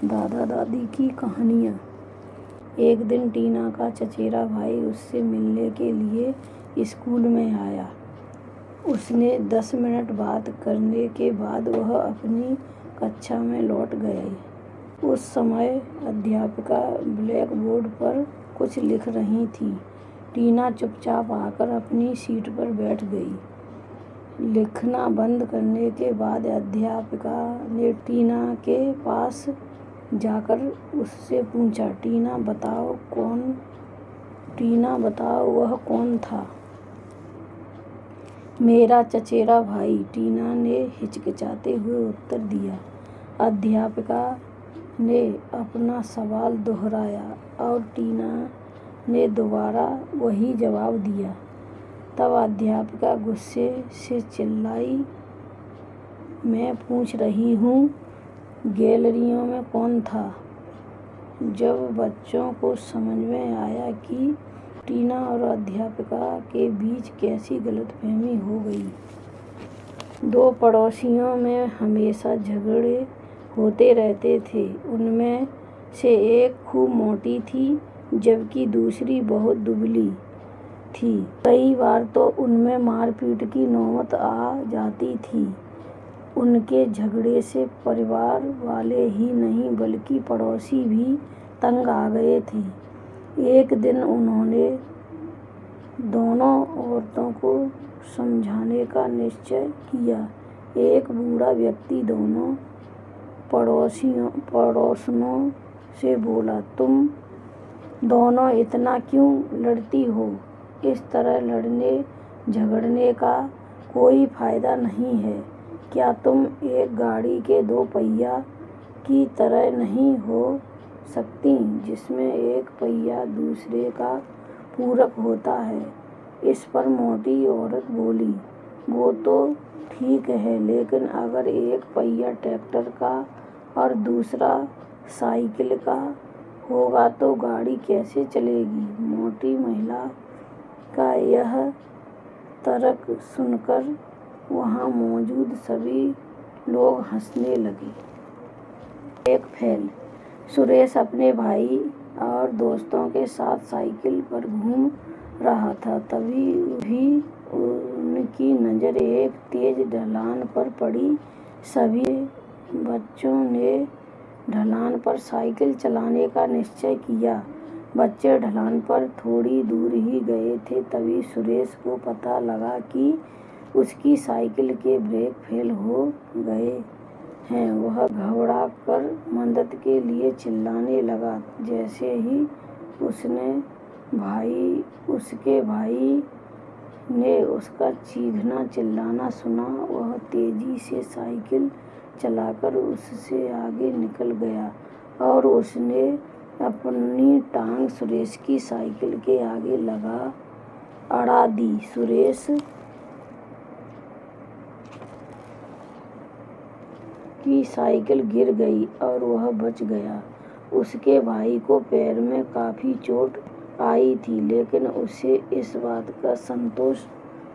दादा दादी की कहानियाँ। एक दिन टीना का चचेरा भाई उससे मिलने के लिए स्कूल में आया। उसने 10 मिनट बात करने के बाद वह अपनी कक्षा में लौट गई। उस समय अध्यापिका ब्लैक बोर्ड पर कुछ लिख रही थी। टीना चुपचाप आकर अपनी सीट पर बैठ गई। लिखना बंद करने के बाद अध्यापिका ने टीना के पास जाकर उससे पूछा, टीना बताओ वह कौन था? मेरा चचेरा भाई, टीना ने हिचकिचाते हुए उत्तर दिया। अध्यापिका ने अपना सवाल दोहराया और टीना ने दोबारा वही जवाब दिया। तब अध्यापिका गुस्से से चिल्लाई, मैं पूछ रही हूँ, गैलरियों में कौन था? जब बच्चों को समझ में आया कि टीना और अध्यापिका के बीच कैसी गलतफहमी हो गई। दो पड़ोसियों में हमेशा झगड़े होते रहते थे। उनमें से एक खूब मोटी थी जबकि दूसरी बहुत दुबली थी। कई बार तो उनमें मारपीट की नौबत आ जाती थी। उनके झगड़े से परिवार वाले ही नहीं बल्कि पड़ोसी भी तंग आ गए थे। एक दिन उन्होंने दोनों औरतों को समझाने का निश्चय किया। एक बूढ़ा व्यक्ति दोनों पड़ोसनों से बोला, तुम दोनों इतना क्यों लड़ती हो? इस तरह लड़ने झगड़ने का कोई फायदा नहीं है। क्या तुम एक गाड़ी के 2 पहिया की तरह नहीं हो सकती जिसमें एक पहिया दूसरे का पूरक होता है? इस पर मोटी औरत बोली, वो तो ठीक है, लेकिन अगर एक पहिया ट्रैक्टर का और दूसरा साइकिल का होगा तो गाड़ी कैसे चलेगी? मोटी महिला का यह तर्क सुनकर वहाँ मौजूद सभी लोग हंसने लगे। एक फेल। सुरेश अपने भाई और दोस्तों के साथ साइकिल पर घूम रहा था। तभी उनकी नज़र एक तेज ढलान पर पड़ी। सभी बच्चों ने ढलान पर साइकिल चलाने का निश्चय किया। बच्चे ढलान पर थोड़ी दूर ही गए थे, तभी सुरेश को पता लगा कि उसकी साइकिल के ब्रेक फेल हो गए हैं। वह घबराकर मदद के लिए चिल्लाने लगा। जैसे ही उसके भाई ने उसका चीखना चिल्लाना सुना, वह तेजी से साइकिल चलाकर उससे आगे निकल गया और उसने अपनी टांग सुरेश की साइकिल के आगे अड़ा दी। सुरेश की साइकिल गिर गई और वह बच गया। उसके भाई को पैर में काफी चोट आई थी, लेकिन उसे इस बात का संतोष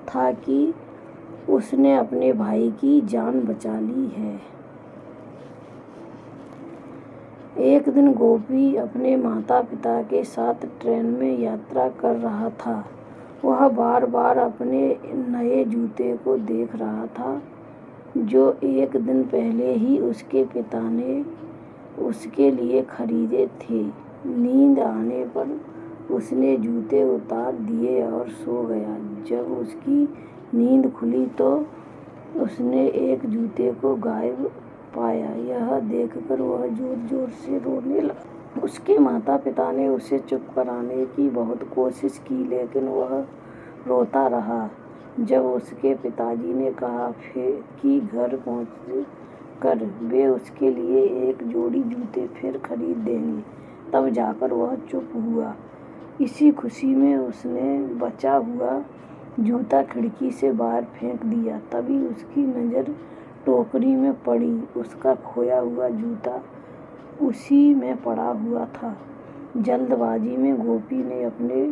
था कि उसने अपने भाई की जान बचा ली है। एक दिन गोपी अपने माता पिता के साथ ट्रेन में यात्रा कर रहा था। वह बार बार अपने नए जूते को देख रहा था जो एक दिन पहले ही उसके पिता ने उसके लिए खरीदे थे। नींद आने पर उसने जूते उतार दिए और सो गया। जब उसकी नींद खुली तो उसने एक जूते को गायब पाया। यह देखकर वह जोर जोर से रोने लगा। उसके माता पिता ने उसे चुप कराने की बहुत कोशिश की, लेकिन वह रोता रहा। जब उसके पिताजी ने कहा कि घर पहुंचकर वे उसके लिए एक जोड़ी जूते फिर खरीद देंगे, तब जाकर वह चुप हुआ। इसी खुशी में उसने बचा हुआ जूता खिड़की से बाहर फेंक दिया। तभी उसकी नज़र टोकरी में पड़ी। उसका खोया हुआ जूता उसी में पड़ा हुआ था। जल्दबाजी में गोपी ने अपने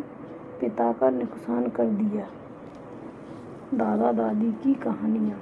पिता का नुकसान कर दिया। दादा दादी की कहानियाँ।